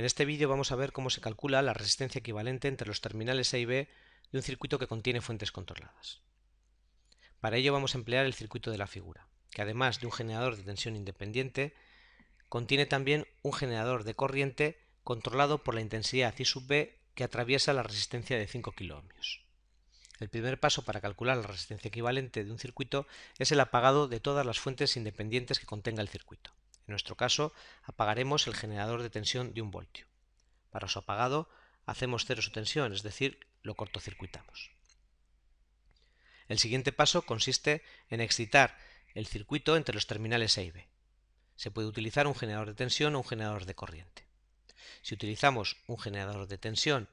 En este vídeo vamos a ver cómo se calcula la resistencia equivalente entre los terminales A y B de un circuito que contiene fuentes controladas. Para ello vamos a emplear el circuito de la figura, que además de un generador de tensión independiente, contiene también un generador de corriente controlado por la intensidad I sub B que atraviesa la resistencia de 5 kΩ. El primer paso para calcular la resistencia equivalente de un circuito es el apagado de todas las fuentes independientes que contenga el circuito. En nuestro caso, apagaremos el generador de tensión de 1 voltio. Para su apagado, hacemos cero su tensión, es decir, lo cortocircuitamos. El siguiente paso consiste en excitar el circuito entre los terminales A y B. Se puede utilizar un generador de tensión o un generador de corriente. Si utilizamos un generador de tensión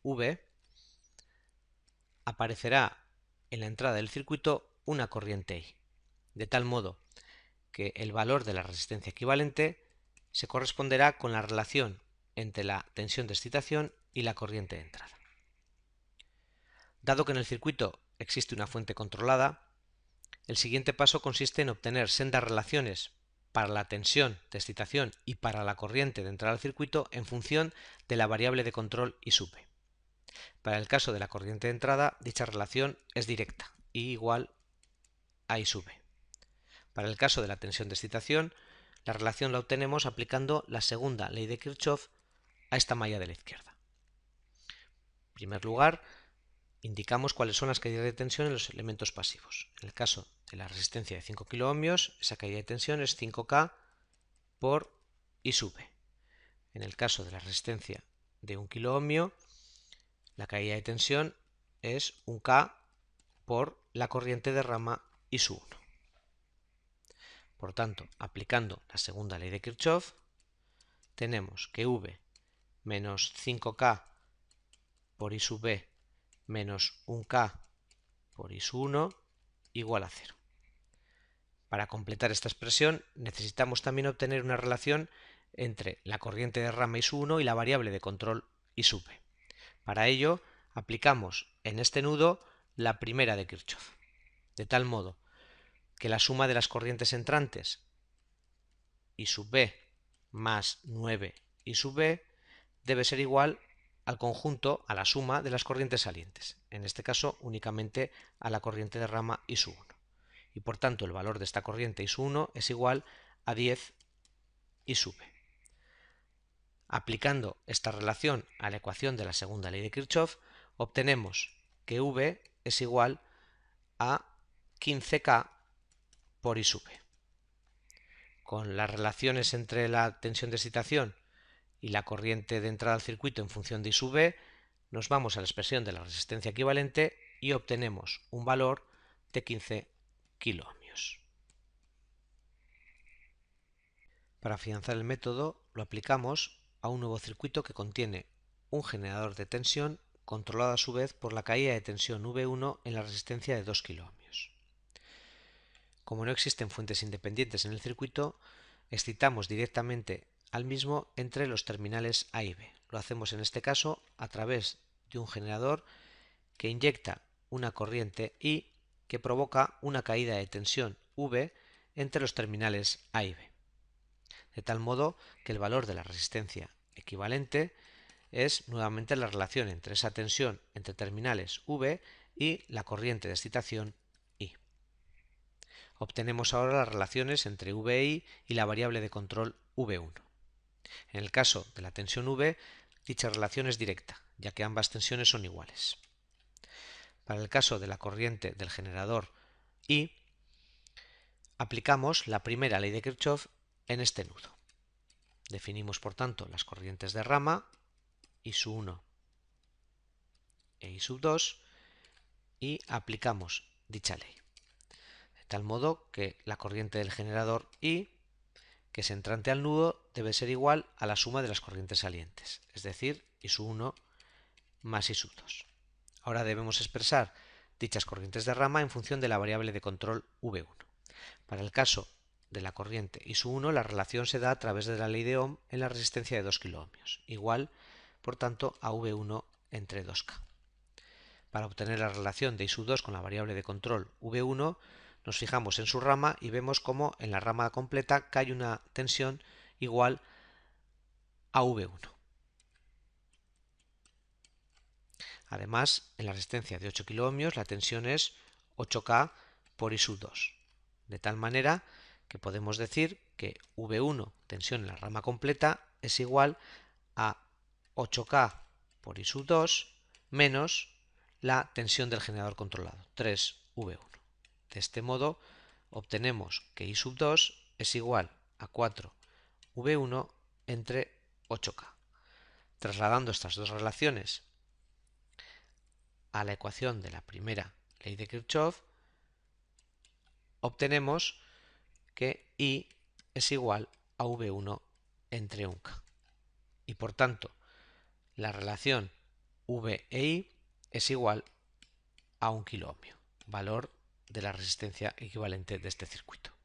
V, aparecerá en la entrada del circuito una corriente I, de tal modo que el valor de la resistencia equivalente se corresponderá con la relación entre la tensión de excitación y la corriente de entrada. Dado que en el circuito existe una fuente controlada, el siguiente paso consiste en obtener sendas relaciones para la tensión de excitación y para la corriente de entrada al circuito en función de la variable de control I sub B. Para el caso de la corriente de entrada, dicha relación es directa, I igual a I sub B. Para el caso de la tensión de excitación, la relación la obtenemos aplicando la segunda ley de Kirchhoff a esta malla de la izquierda. En primer lugar, indicamos cuáles son las caídas de tensión en los elementos pasivos. En el caso de la resistencia de 5 kΩ, esa caída de tensión es 5K por I sub B. En el caso de la resistencia de 1 kΩ, la caída de tensión es 1K por la corriente de rama I sub 1. Por tanto, aplicando la segunda ley de Kirchhoff, tenemos que V menos 5K por I sub B menos 1K por I sub 1 igual a 0. Para completar esta expresión necesitamos también obtener una relación entre la corriente de rama I sub 1 y la variable de control I sub B. Para ello aplicamos en este nudo la primera de Kirchhoff, de tal modo que la suma de las corrientes entrantes I sub B más 9 I sub B debe ser igual al conjunto, a la suma de las corrientes salientes, en este caso únicamente a la corriente de rama I sub 1. Y por tanto el valor de esta corriente I sub 1 es igual a 10 I sub B. Aplicando esta relación a la ecuación de la segunda ley de Kirchhoff, obtenemos que V es igual a 15K por I sub B. Con las relaciones entre la tensión de excitación y la corriente de entrada al circuito en función de I sub B, nos vamos a la expresión de la resistencia equivalente y obtenemos un valor de 15 kiloohmios. Para afianzar el método lo aplicamos a un nuevo circuito que contiene un generador de tensión controlado a su vez por la caída de tensión V1 en la resistencia de 2 kiloohmios. Como no existen fuentes independientes en el circuito, excitamos directamente al mismo entre los terminales A y B. Lo hacemos en este caso a través de un generador que inyecta una corriente I que provoca una caída de tensión V entre los terminales A y B. De tal modo que el valor de la resistencia equivalente es nuevamente la relación entre esa tensión entre terminales V y la corriente de excitación I. Obtenemos ahora las relaciones entre VI y la variable de control V1. En el caso de la tensión V, dicha relación es directa, ya que ambas tensiones son iguales. Para el caso de la corriente del generador I, aplicamos la primera ley de Kirchhoff en este nudo. Definimos, por tanto, las corrientes de rama, I sub 1 e I sub 2, y aplicamos dicha ley. De tal modo que la corriente del generador I, que es entrante al nudo, debe ser igual a la suma de las corrientes salientes, es decir, I sub 1 más I sub 2. Ahora debemos expresar dichas corrientes de rama en función de la variable de control V1. Para el caso de la corriente I sub 1, la relación se da a través de la ley de Ohm en la resistencia de 2 kiloohmios, igual, por tanto, a V1 entre 2K. Para obtener la relación de I sub 2 con la variable de control V1, nos fijamos en su rama y vemos cómo en la rama completa cae una tensión igual a V1. Además, en la resistencia de 8 kΩ la tensión es 8K por I sub 2, de tal manera que podemos decir que V1, tensión en la rama completa, es igual a 8K por I sub 2 menos la tensión del generador controlado, 3V1. De este modo, obtenemos que I sub 2 es igual a 4V1 entre 8K. Trasladando estas dos relaciones a la ecuación de la primera ley de Kirchhoff, obtenemos que I es igual a V1 entre 1K. Y por tanto, la relación V e I es igual a 1 kΩ, valor de la resistencia equivalente de este circuito.